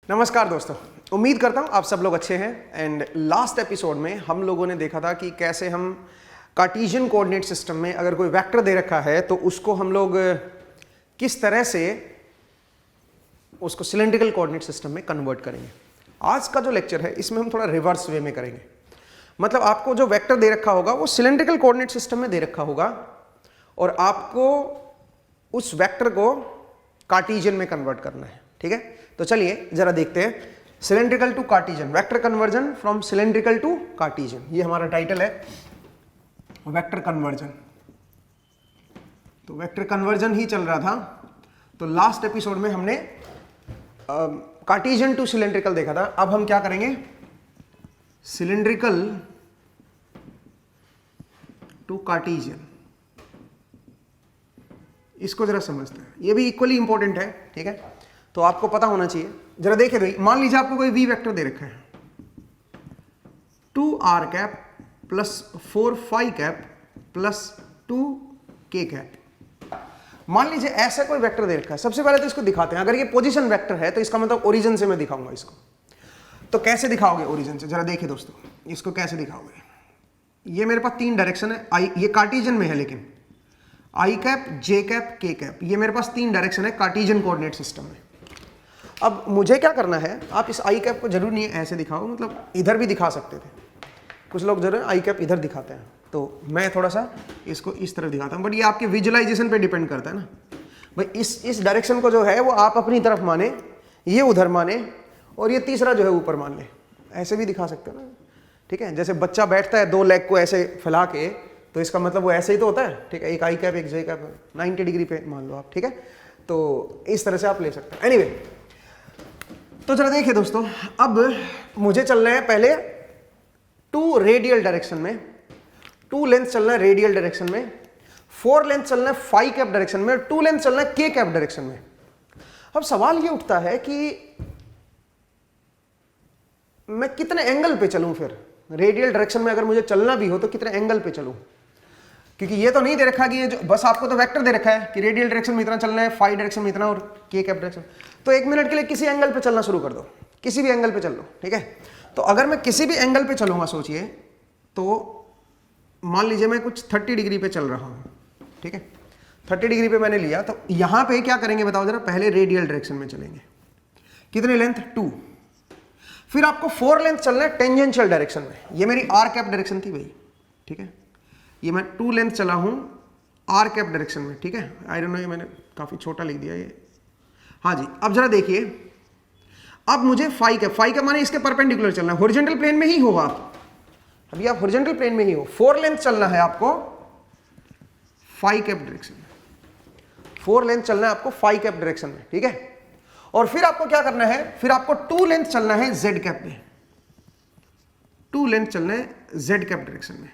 नमस्कार दोस्तों, उम्मीद करता हूँ आप सब लोग अच्छे हैं। एंड लास्ट एपिसोड में हम लोगों ने देखा था कि कैसे हम कार्टेशियन कोऑर्डिनेट सिस्टम में अगर कोई वेक्टर दे रखा है तो उसको हम लोग किस तरह से उसको सिलेंड्रिकल कोऑर्डिनेट सिस्टम में कन्वर्ट करेंगे। आज का जो लेक्चर है इसमें हम थोड़ा रिवर्स वे में करेंगे। मतलब आपको जो वेक्टर दे रखा होगा वो सिलेंड्रिकल कोऑर्डिनेट सिस्टम में दे रखा होगा और आपको उस वेक्टर को कार्टेशियन में कन्वर्ट करना है। ठीक है, तो चलिए जरा देखते हैं cylindrical to Cartesian, vector conversion from cylindrical to Cartesian. ये हमारा टाइटल है, वेक्टर कन्वर्जन। तो वेक्टर कन्वर्जन ही चल रहा था। तो लास्ट एपिसोड में हमने कार्टेशियन टू सिलेंड्रिकल देखा था। अब हम क्या करेंगे, सिलेंड्रिकल टू कार्टेशियन। इसको जरा समझते हैं, ये भी इक्वली इंपॉर्टेंट है। ठीक है, तो आपको पता होना चाहिए। जरा देखिए भाई, मान लीजिए आपको कोई वी वेक्टर दे रखा है 2r cap plus 4 cap plus 2k cap. मान लीजिए ऐसा कोई वेक्टर दे रखा है। सबसे पहले तो इसको दिखाते हैं। अगर ये पोजीशन वेक्टर है तो इसका मतलब ओरिजिन से मैं दिखाऊंगा इसको। तो कैसे दिखाओगे ओरिजिन से, जरा देखिए दोस्तों, इसको कैसे दिखाओगे। ये मेरे पास तीन डायरेक्शन है, आई ये कार्टेशियन में है, लेकिन आई कैप, जे कैप, के कैप, ये मेरे पास तीन डायरेक्शन है कार्टेशियन कोऑर्डिनेट सिस्टम में। अब मुझे क्या करना है, आप इस आई कैप को जरूर नहीं है ऐसे दिखाओ, मतलब इधर भी दिखा सकते थे। कुछ लोग जरूर आई कैप इधर दिखाते हैं, तो मैं थोड़ा सा इसको इस तरफ दिखाता हूँ। बट ये आपके विजुअलाइजेशन पे डिपेंड करता है ना भाई। इस डायरेक्शन को जो है वो आप अपनी तरफ माने, ये उधर माने और ये तीसरा जो है ऊपर मान ले। ऐसे भी दिखा सकते हो ना। ठीक है, जैसे बच्चा बैठता है दो लेग को ऐसे फैला के, तो इसका मतलब वो ऐसे ही तो होता है। ठीक है, एक आई कैप एक जे कैप 90 डिग्री पे मान लो आप। ठीक है, तो इस तरह से आप ले सकते हैं। एनीवे, तो जरा देखिए दोस्तों, अब मुझे चलना है पहले 2 रेडियल डायरेक्शन में, 2 लेंथ चलना है रेडियल डायरेक्शन में, 4 लेंथ चलना है 5 कैप डायरेक्शन में, 2 लेंथ चलना है k कैप डायरेक्शन में। अब सवाल ये उठता है कि मैं कितने एंगल पे चलूं फिर। रेडियल डायरेक्शन में अगर मुझे चलना भी हो तो कितने एंगल पे चलूं, क्योंकि ये तो नहीं दे रखा कि ये जो बस आपको तो वेक्टर दे रखा है कि रेडियल डायरेक्शन में इतना चलना है, 5 डायरेक्शन में इतना और k कैप डायरेक्शन। तो 1 मिनट के लिए किसी एंगल पे चलना शुरू कर दो, किसी भी एंगल पे चल लो। ठीक है, तो अगर मैं किसी भी एंगल पे चलूंगा, सोचिए, तो मान लीजिए मैं कुछ 30 डिग्री पे चल रहा हूं। ठीक है, 30 डिग्री पे मैंने लिया, तो यहां पे क्या करेंगे बताओ जरा। पहले रेडियल डायरेक्शन में चलेंगे, कितनी लेंथ 2। फिर आपको 4 लेंथ चलना है टेंजेंशियल डायरेक्शन में। ये मेरी आर कैप डायरेक्शन थी भाई। ठीक है, ये मैं 2 लेंथ चला हूं आर कैप डायरेक्शन में। ठीक है, आई डोंट नो, ये मैंने काफी छोटा लिख दिया ये। हाँ जी, अब जरा देखिए, अब मुझे 5 कैप माने इसके परपेंडिकुलर चलना है, हॉरिजॉन्टल प्लेन में ही हो आप। अभी आप हॉरिजॉन्टल प्लेन में ही हो। 4 लेंथ चलना है आपको 5 कैप डायरेक्शन में, 4 लेंथ चलना है आपको 5 कैप डायरेक्शन में। ठीक है, और फिर आपको क्या करना है, फिर आपको 2 लेंथ चलना है जेड कैप में, 2 लेंथ चलना है जेड कैप डायरेक्शन में।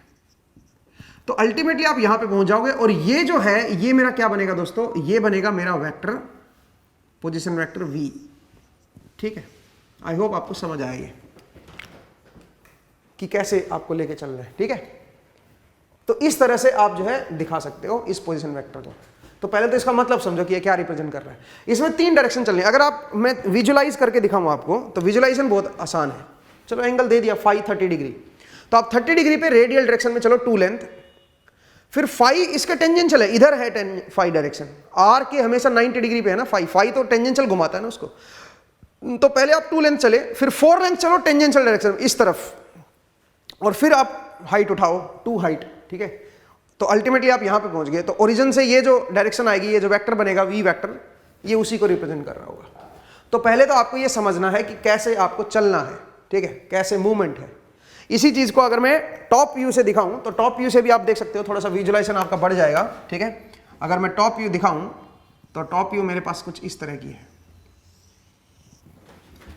तो अल्टीमेटली आप यहां पे पहुंच जाओगे और ये जो है ये मेरा क्या बनेगा दोस्तों, ये बनेगा मेरा वेक्टर, पोजीशन वेक्टर v। ठीक है, आई होप आपको समझ आया ये कि कैसे आपको लेके चलना है। ठीक है, तो इस तरह से आप जो है दिखा सकते हो इस पोजीशन वेक्टर को। तो पहले तो इसका मतलब समझो कि ये क्या रिप्रेजेंट कर रहा है। इसमें 3 डायरेक्शन चलनी है। अगर आप मैं विजुअलाइज करके दिखाऊं आपको, तो विजुअलाइजेशन बहुत आसान है। चलो एंगल दे दिया 30 डिग्री, तो आप 30 डिग्री पे रेडियल डायरेक्शन में चलो 2 लेंथ, फिर 5 इसका टेंजेंशियल है, इधर है 5 डायरेक्शन, आर के हमेशा 90 डिग्री पे है ना, 5 तो टेंजेंशियल घुमाता है ना उसको। तो पहले आप 2 लेंथ चले, फिर 4 लेंथ चलो टेंजेंशियल डायरेक्शन इस तरफ, और फिर आप हाइट उठाओ 2 हाइट। ठीक है, तो अल्टीमेटली आप यहां पे पहुंच गए। तो ओरिजिन से ये जो डायरेक्शन आएगी, ये जो वेक्टर बनेगा वी वेक्टर, ये उसी को रिप्रेजेंट कर रहा होगा। तो पहले तो आपको ये समझना है कि कैसे आपको चलना है। ठीक है, कैसे मूवमेंट है। इसी चीज को अगर मैं टॉप व्यू से दिखाऊं, तो टॉप व्यू से भी आप देख सकते हो, थोड़ा सा विजुअलाइजेशन आपका बढ़ जाएगा। ठीक है, अगर मैं टॉप व्यू दिखाऊं तो टॉप व्यू मेरे पास कुछ इस तरह की है।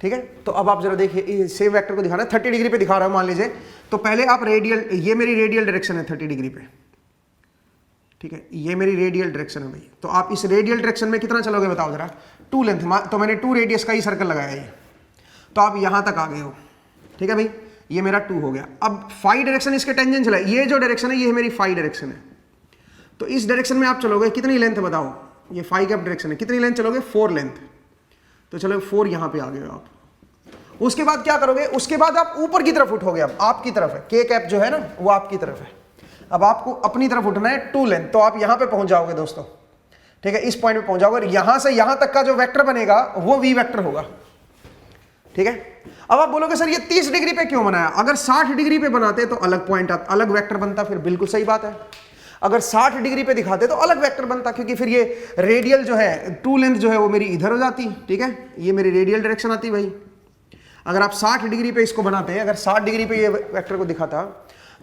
ठीक है, तो अब आप जरा देखिए, सेम वेक्टर को दिखाना है, 30 डिग्री पे दिखा रहा हूं मान लीजिए। तो पहले आप रेडियल, ये मेरी रेडियल डायरेक्शन है 30 डिग्री पे। ठीक है, ये मेरी रेडियल डायरेक्शन है भाई। तो आप इस रेडियल डायरेक्शन में कितना चलोगे बताओ जरा। 2 लेंथ, तो मैंने 2 रेडियस का ही सर्कल लगाया है, तो आप यहां तक आ गए हो। ठीक है भाई, ये मेरा 2 हो गया। अब 5 डायरेक्शन इसके टेंजेंशियल है, ये जो डायरेक्शन है ये मेरी 5 डायरेक्शन है। तो इस डायरेक्शन में आप चलोगे, कितनी लेंथ बताओ, ये 5 कैप डायरेक्शन है, कितनी लेंथ चलोगे 4 लेंथ। तो चलो 4 यहां पे आ गए आप, उसके बाद क्या करोगे, उसके बाद आप ऊपर की तरफ उठोगे, अब आपकी तरफ है, के कैप जो है ना वो आपकी तरफ है, अब आपको अपनी तरफ उठना है टू लेंथ, तो आप यहां पे पहुंच जाओगे दोस्तों, ठीक है, इस पॉइंट पे पहुंच जाओगे और यहां से यहां तक का जो वेक्टर बनेगा वो वी वेक्टर होगा, ठीक है। अब आप बोलोगे सर ये 30 डिग्री पे क्यों बनाया, अगर 60 डिग्री पे बनाते तो अलग पॉइंट अलग वेक्टर बनता, फिर बिल्कुल सही बात है, अगर 60 डिग्री पे दिखाते तो अलग वेक्टर बनता, क्योंकि फिर ये रेडियल जो है टू लेंथ जो है वो मेरी इधर हो जाती, ठीक है, ये मेरी रेडियल डायरेक्शन आती भाई। अगर आप 60 डिग्री पे इसको बनाते हैं, अगर 60 डिग्री पे ये वेक्टर को दिखाता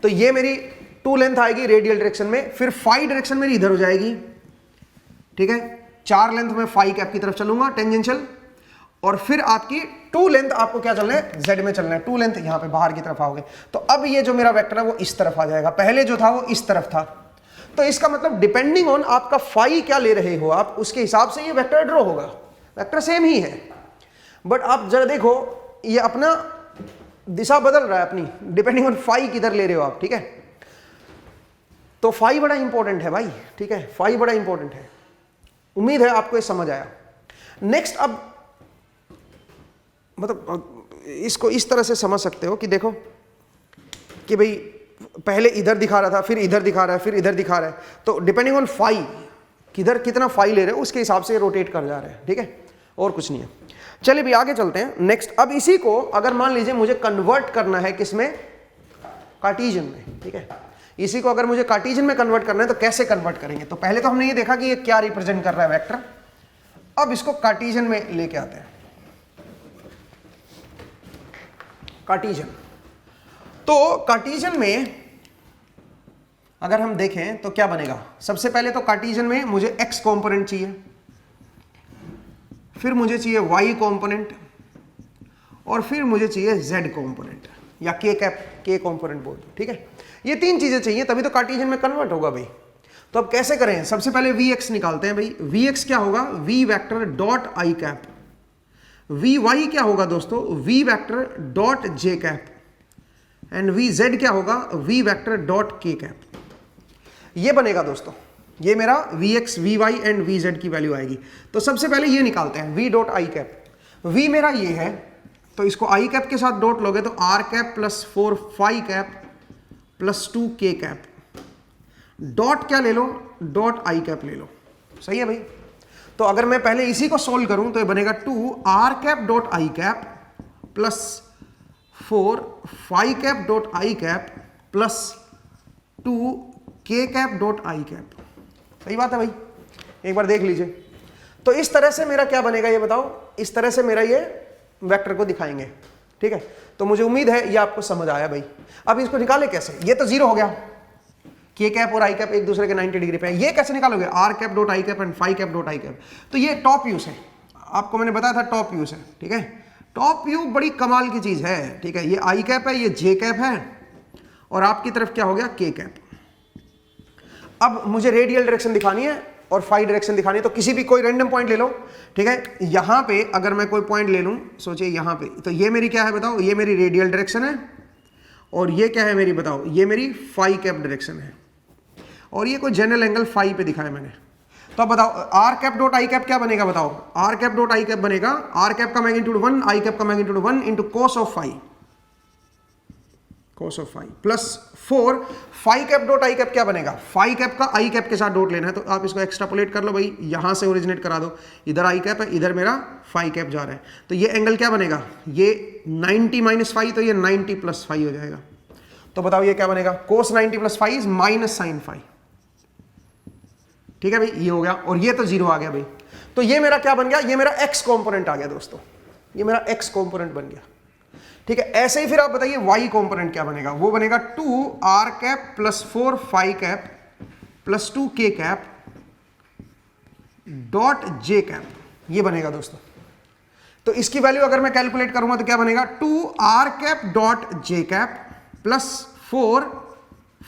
तो ये मेरी टू लेंथ आएगी रेडियल डायरेक्शन में, फिर फाई डायरेक्शन मेरी इधर हो जाएगी, ठीक है, 4 लेंथ में फाई कैप की तरफ चलूंगा टेंजेंशियल, और फिर आपकी टू लेंथ आपको क्या चलना है, जेड में चलना है, टू लेंथ यहां पे बाहर की तरफ आओगे, तो अब ये जो मेरा वेक्टर है वो इस तरफ आ जाएगा, पहले जो था वो इस तरफ था, तो इसका मतलब डिपेंडिंग ऑन आपका फाई क्या ले रहे हो आप, उसके हिसाब से ये वेक्टर ड्रॉ होगा, वेक्टर सेम ही है, बट आप जरा देखो ये अपना दिशा बदल रहा है अपनी, डिपेंडिंग ऑन फाई किधर ले रहे हो आप, ठीक है, तो फाई बड़ा इंपॉर्टेंट है भाई, ठीक है, फाई बड़ा इंपॉर्टेंट है, उम्मीद है आपको ये समझ आया। नेक्स्ट, अब मतलब इसको इस तरह से समझ सकते हो कि देखो कि भाई पहले इधर दिखा रहा था, फिर इधर दिखा रहा है, फिर इधर दिखा रहा है, तो डिपेंडिंग ऑन फाई किधर कितना फाई ले रहे हो उसके हिसाब से रोटेट कर जा रहे हैं, ठीक है, और कुछ नहीं है। चलिए भी आगे चलते हैं नेक्स्ट। अब इसी को अगर मान लीजिए मुझे कन्वर्ट करना है किसमें, कार्टेशियन में, ठीक है, इसी को अगर मुझे कार्टेशियन में कन्वर्ट करना है तो कैसे कन्वर्ट करेंगे, तो पहले तो हमने ये देखा कि ये क्या रिप्रेजेंट कर रहा है वेक्टर, अब इसको कार्टेशियन में लेके आते हैं। कार्टेशियन, तो कार्टेशियन में अगर हम देखें तो क्या बनेगा, सबसे पहले तो कार्टेशियन में मुझे x कंपोनेंट चाहिए, फिर मुझे चाहिए y कंपोनेंट, और फिर मुझे चाहिए z कंपोनेंट या k कैप, k कंपोनेंट बोल दो, ठीक है, ये 3 चीजें चाहिए तभी तो कार्टेशियन में कन्वर्ट होगा भाई। तो अब कैसे करें, सबसे पहले vx निकालते हैं भाई, vx क्या होगा, v vector dot i cap, vy क्या होगा दोस्तों, v vector dot j cap, and vz क्या होगा, v vector dot k cap, ये बनेगा दोस्तों, ये मेरा vx vy एंड vz की वैल्यू आएगी। तो सबसे पहले ये निकालते हैं v dot i cap, v मेरा ये है तो इसको i कैप के साथ डॉट लोगे तो r cap plus 4 phi cap plus 2 k cap, dot क्या ले लो, डॉट i कैप ले लो, सही है भाई। तो अगर मैं पहले इसी को सोल्व करूं तो ये बनेगा 2 r cap dot i cap plus 4 phi cap dot i cap plus 2 k cap dot i cap, सही बात है भाई, एक बार देख लीजिए। तो इस तरह से मेरा क्या बनेगा ये बताओ, इस तरह से मेरा ये वेक्टर को दिखाएंगे, ठीक है। तो मुझे उम्मीद है ये आपको समझ आया भाई। अब इसको निकाले कैसे, ये तो जीरो हो गया, k कैप और i कैप एक दूसरे के 90 डिग्री पे है, ये कैसे निकालोगे, r cap dot i cap and phi cap dot i cap, तो ये टॉप व्यूज है, आपको मैंने बताया था टॉप व्यूज है, ठीक है, टॉप व्यू बड़ी कमाल की चीज है, ठीक है, ये i कैप है, ये j कैप है, और आपकी तरफ क्या हो गया, k कैप। अब मुझे रेडियल डायरेक्शन दिखानी है और फाई डायरेक्शन दिखानी है, तो किसी भी कोई रैंडम पॉइंट ले लो, ठीक है, यहां पे अगर मैं कोई पॉइंट ले लूं, सोचिए यहां पे, तो ये मेरी क्या है बताओ, ये मेरी रेडियल डायरेक्शन है, और ये क्या है मेरी बताओ, ये मेरी फाई कैप डायरेक्शन है, और ये कोई जनरल एंगल फाई पे दिखाया मैंने। तो अब बताओ R cap dot I cap क्या बनेगा, बताओ R cap dot I cap बनेगा, आर कैप का मैग्नीट्यूड 1, आई कैप का magnitude 1 into cos of phi, cos of phi plus 4 phi cap dot I cap क्या बनेगा, फाई कैप का आई cap के साथ डॉट लेना है, तो आप इसको एक्सट्रापोलेट कर लो भाई, यहां से ओरिजिनेट करा दो, इधर आई कैप है, इधर मेरा फाई कैप जा रहा है, तो ये एंगल क्या बनेगा, ये 90 माइनस फाई, तो ये 90 प्लस फाई हो जाएगा। तो बताओ ये क्या बनेगा, cos 90 plus phi is minus sine phi, ठीक है भाई, ये हो गया, और ये तो जीरो आ गया भाई। तो ये मेरा क्या बन गया, ये मेरा एक्स कॉम्पोनेंट आ गया दोस्तों, ये मेरा एक्स कॉम्पोनेंट बन गया, ठीक है। ऐसे ही फिर आप बताइए वाई कॉम्पोनेंट क्या बनेगा, वो बनेगा 2 R cap plus 4 phi cap plus 2 K cap dot J cap, ये बनेगा दोस्तों। तो इसकी वैल्यू अगर मैं कैलकुलेट करूंगा तो क्या बनेगा, 2 R cap dot J cap plus 4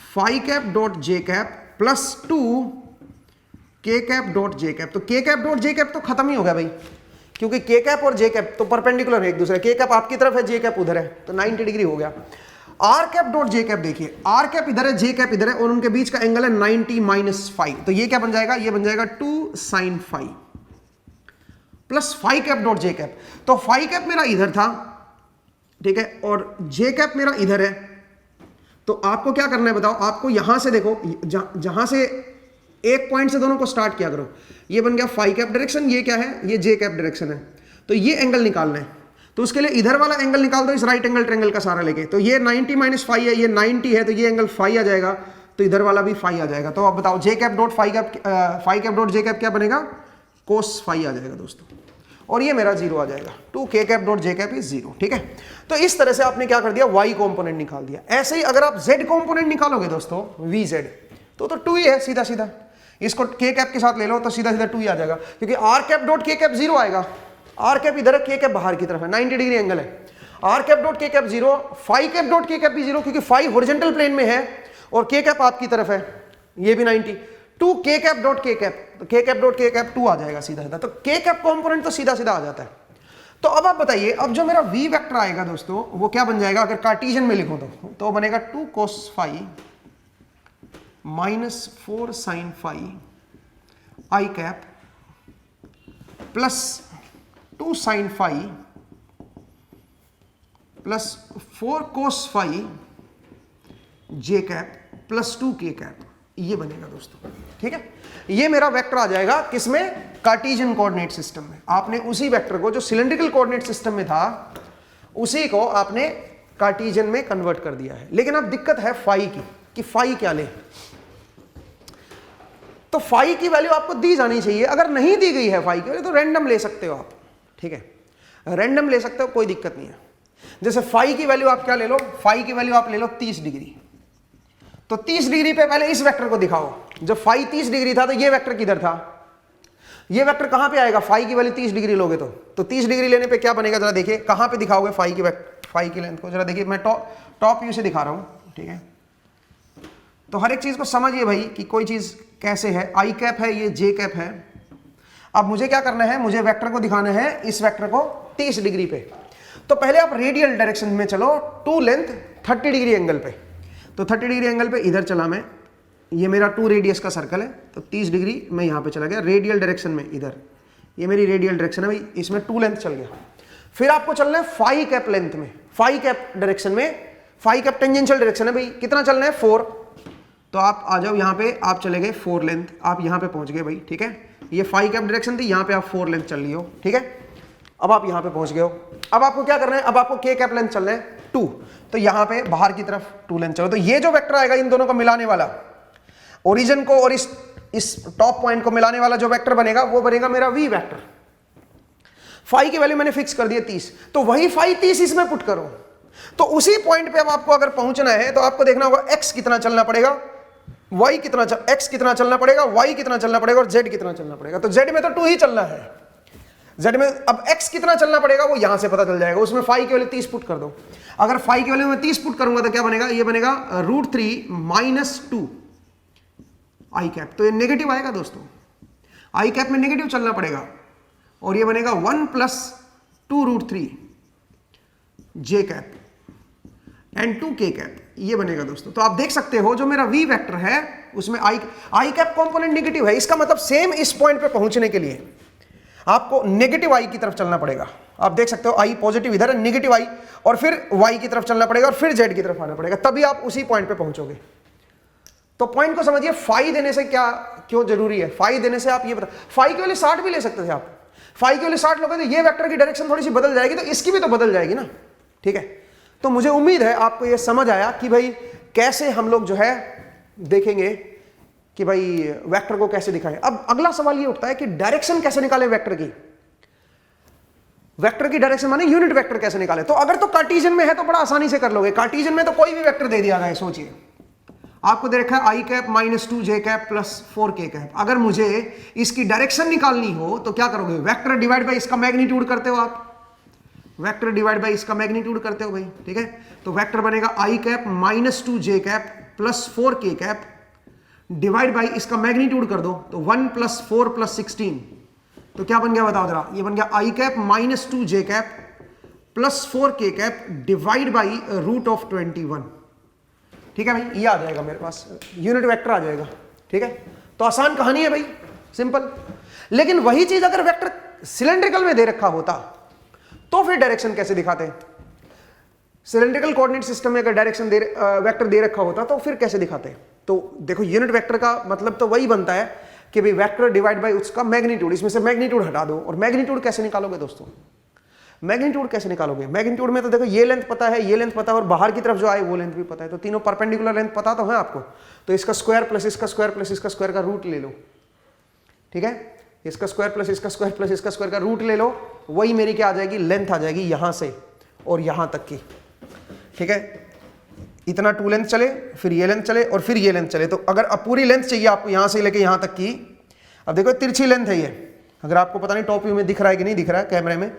phi cap dot J cap plus 2 K cap dot J cap. तो के कैप डॉट जे कैप तो खत्म ही हो गया भाई, क्योंकि के कैप और जे कैप तो परपेंडिकुलर है एक दूसरे, के कैप आपकी तरफ है, जे कैप उधर है, तो 90 डिग्री हो गया। R cap dot J cap देखिए, आर कैप इधर है, जे कैप इधर है, और उनके बीच का एंगल है 90 माइनस फाई, तो ये क्या बन जाएगा, ये बन जाएगा 2 sine phi plus phi cap dot J cap. तो फाई कैप मेरा इधर था ठीक है, और जे कैप मेरा इधर है, तो आपको क्या करना है बताओ, आपको यहां से देखो, जहां से एक पॉइंट से दोनों को स्टार्ट किया करो, ये बन गया फाई कैप डायरेक्शन, ये क्या है, ये जे कैप डायरेक्शन है, तो ये एंगल निकालना है, तो उसके लिए इधर वाला एंगल निकाल दो इस राइट एंगल ट्रायंगल का सारा लेके, तो ये 90 माइनस फाई है, ये 90 है, तो ये एंगल फाई आ जाएगा, तो इधर वाला भी फाई आ जाएगा। तो अब बताओ J cap dot phi cap dot J cap क्या बनेगा, कोस फाई आ जाएगा दोस्तों, और ये मेरा 0 आ जाएगा, 2 K cap dot J cap is 0। ठीक है, तो इस तरह से आपने क्या कर दिया, y कंपोनेंट निकाल दिया। ऐसे ही अगर आप z कंपोनेंट निकालोगे दोस्तों, vz, तो 2 ही है सीधा सीधा, इसको k कैप के साथ ले लो तो सीधा सीधा 2 ही आ जाएगा, क्योंकि r cap dot k cap 0 आएगा, r कैप इधर है, k कैप बाहर की तरफ है, 90 डिग्री एंगल है, r cap dot k cap 0, phi cap dot k cap भी 0, क्योंकि फाई हॉरिजॉन्टल प्लेन में है और k कैप आपकी तरफ है, ये भी 90, 2 k cap dot k cap, तो k cap dot k cap 2 आ जाएगा सीधा सीधा, तो k कैप कंपोनेंट तो सीधा सीधा आ जाता है। तो अब आप बताइए, अब जो मेरा v वेक्टर आएगा दोस्तों, वो क्या बन जाएगा, अगर कार्टेशियन में लिखूं तो बनेगा 2 cos phi minus 4 sin phi i cap plus 2 sin phi plus 4 cos phi j cap plus 2 k cap, ये बनेगा दोस्तों। ठीक है, ये मेरा वेक्टर आ जाएगा किसमें, कार्टेशियन कोऑर्डिनेट सिस्टम में। आपने उसी वेक्टर को जो सिलेंड्रिकल कोऑर्डिनेट सिस्टम में था, उसी को आपने कार्टेशियन में कन्वर्ट कर दिया है। लेकिन अब दिक्कत है फाई की, कि फाई क्या ले, तो फाई की वैल्यू आपको दी जानी चाहिए, अगर नहीं दी गई है फाई की वैल्यू तो रैंडम ले सकते हो आप। ठीक है, रैंडम ले सकते हो, कोई दिक्कत नहीं है। जैसे फाई की वैल्यू आप क्या ले लो, फाई की वैल्यू आप ले लो 30 डिग्री, तो 30 डिग्री पे पहले इस वेक्टर को दिखाओ, जब फाई 30 डिग्री था तो ये वेक्टर किधर था, ये वेक्टर कहां पे आएगा, फाई की वैल्यू 30 डिग्री लोगे तो 30 डिग्री लेने पे क्या बनेगा, जरा देखिए कहां पे दिखाओगे फाई की फाई की लेंथ को, जरा देखिए, मैं टॉप व्यू से दिखा रहा हूं। ठीक है, तो हर एक चीज को समझिए भाई कि कोई चीज कैसे है, आई कैप है, ये जे कैप है। अब मुझे क्या करना है, मुझे वेक्टर को दिखाना है इस वेक्टर को 30 डिग्री पे, तो पहले आप रेडियल डायरेक्शन में चलो, टू लेंथ 30 डिग्री एंगल पे, तो 30 डिग्री एंगल पे इधर चला मैं, ये मेरा 2 रेडियस का सर्कल है, तो 30 डिग्री मैं यहाँ पे चला गया रेडियल डायरेक्शन में, इधर ये मेरी रेडियल डायरेक्शन है भाई, इसमें 2 लेंथ चल गया। फिर आपको चलना है फाई कैप लेंथ में, फाई कैप डायरेक्शन में, फाई कैप टेंजेंशियल डायरेक्शन है भाई, कितना चलना है 4, तो आप आ जाओ यहाँ पे, आप चले गए 4 लेंथ, आप यहाँ पे पहुँच गए भाई। ठीक है, ये फाई कैप डायरेक्शन थी, यहाँ पे आप 4 लेंथ चल ली हो। ठीक है, अब आप यहाँ पे पहुँच गए हो, अब आपको क्या करना है, अब आपको के कैप लेंथ चलना है 2, तो यहाँ पे बाहर की तरफ 2 लेंथ चलो, तो ये जो वेक्टर आएगा इन दोनों को मिलाने वाला, ओरिजिन को और इस टॉप पॉइंट को मिलाने वाला जो वेक्टर बनेगा, वो बनेगा मेरा वी वेक्टर। फाई की वैल्यू मैंने फिक्स कर दी है 30, तो वही फाई 30 इसमें पुट करो, तो उसी पॉइंट पे अब आपको अगर पहुंचना है तो आपको देखना होगा x कितना चलना पड़ेगा, y कितना x कितना चलना पड़ेगा, y कितना चलना पड़ेगा और z कितना चलना पड़ेगा। तो z में तो 2 ही चलना है, z में अब x कितना चलना पड़ेगा वो यहां से पता चल जाएगा, उसमें फाई की वैल्यू 30 पुट कर दो। अगर फाई की वैल्यू में 30 पुट करूंगा तो क्या बनेगा, ये बनेगा √3 माइनस 2 आई कैप, तो ये नेगेटिव आएगा दोस्तों, आई कैप में नेगेटिव चलना पड़ेगा, और ये बनेगा 1 plus 2√3 J cap and 2 K cap, ये बनेगा दोस्तों। तो आप देख सकते हो जो मेरा v वेक्टर है उसमें आई कैप कंपोनेंट नेगेटिव है, इसका मतलब सेम इस पॉइंट पे पहुंचने के लिए आपको नेगेटिव आई की तरफ चलना पड़ेगा। आप देख सकते हो आई पॉजिटिव इधर है, नेगेटिव आई, और फिर y की तरफ चलना पड़ेगा और फिर z की तरफ आना पड़ेगा, तभी आप उसी पॉइंट पे पहुंचोगे। तो पॉइंट को समझिए, फाई देने से क्या क्यों जरूरी है, फाई देने से आप ये बता, फाई के लिए 60 भी ले सकते थे आप, फाई के लिए 60 लोगे तो ये वेक्टर की डायरेक्शन थोड़ी सी बदल जाएगी, तो इसकी भी तो बदल जाएगी ना। ठीक है, तो मुझे उम्मीद है आपको ये समझ आया कि भाई कैसे हम लोग जो है देखेंगे कि भाई वेक्टर को कैसे दिखाएं। अब अगला सवाल ये उठता है कि डायरेक्शन कैसे निकालें वेक्टर की, वेक्टर की डायरेक्शन माने यूनिट वेक्टर कैसे निकालें। तो अगर तो कार्टेशियन में है तो बड़ा आसानी से कर लोगे, कार्टेशियन में तो कोई भी वेक्टर दे दिया गया है, सोचिए आपको दे रखा है आई कैप माइनस 2 जे कैप प्लस 4 के कैप, अगर मुझे इसकी डायरेक्शन निकालनी हो तो क्या करोगे, वेक्टर डिवाइड बाय इसका मैग्नीट्यूड करते हो आप, वेक्टर डिवाइड बाय इसका मैग्नीट्यूड करते हो भाई। ठीक है, तो वेक्टर बनेगा आई कैप माइनस 2 जे कैप प्लस 4 के कैप डिवाइड बाय इसका मैग्नीट्यूड कर दो, तो 1 प्लस 4 प्लस 16, तो क्या बन गया बताओ जरा, ये बन गया आई कैप माइनस 2 जे कैप प्लस 4 के कैप डिवाइड बाई √21। ठीक है भाई, ये आ जाएगा मेरे पास, यूनिट वेक्टर आ जाएगा। ठीक है, तो आसान कहानी है भाई, सिंपल। लेकिन वही चीज अगर वेक्टर सिलेंड्रिकल में दे रखा होता तो फिर डायरेक्शन कैसे दिखाते हैं, सिलेंड्रिकल कोऑर्डिनेट सिस्टम में अगर डायरेक्शन वेक्टर दे रखा होता तो फिर कैसे दिखाते हैं? तो देखो यूनिट वेक्टर का मतलब तो वही बनता है कि भाई वेक्टर डिवाइड बाय उसका मैग्नीट्यूड, इसमें से मैग्नीट्यूड हटा दो। और मैग्नीट्यूड कैसे निकालोगे दोस्तों? मैग्नीट्यूड कैसे निकालोगे? मैग्नीट्यूड में तो देखो ये लेंथ पता है, ये लेंथ पता है, और बाहर की तरफ जो आए वो लेंथ भी पता है, तो तीनों परपेंडिकुलर लेंथ पता तो है आपको। तो इसका स्क्वायर प्लस इसका स्क्वायर प्लस इसका स्क्वायर का रूट ले लो, ठीक है? इसका स्क्वायर प्लस इसका स्क्वायर प्लस इसका स्क्वायर का रूट ले लो, वही मेरी क्या आ जाएगी? लेंथ आ जाएगी यहां से और यहां तक की, ठीक है? इतना 2 लेंथ चले, फिर ये लेंथ चले और फिर ये लेंथ चले। तो अगर अब पूरी लेंथ चाहिए आपको यहां से लेके यहां तक की, अब देखो तिरछी लेंथ है ये, अगर आपको पता नहीं टॉप व्यू में दिख रहा है कि नहीं दिख रहा है कैमरे में,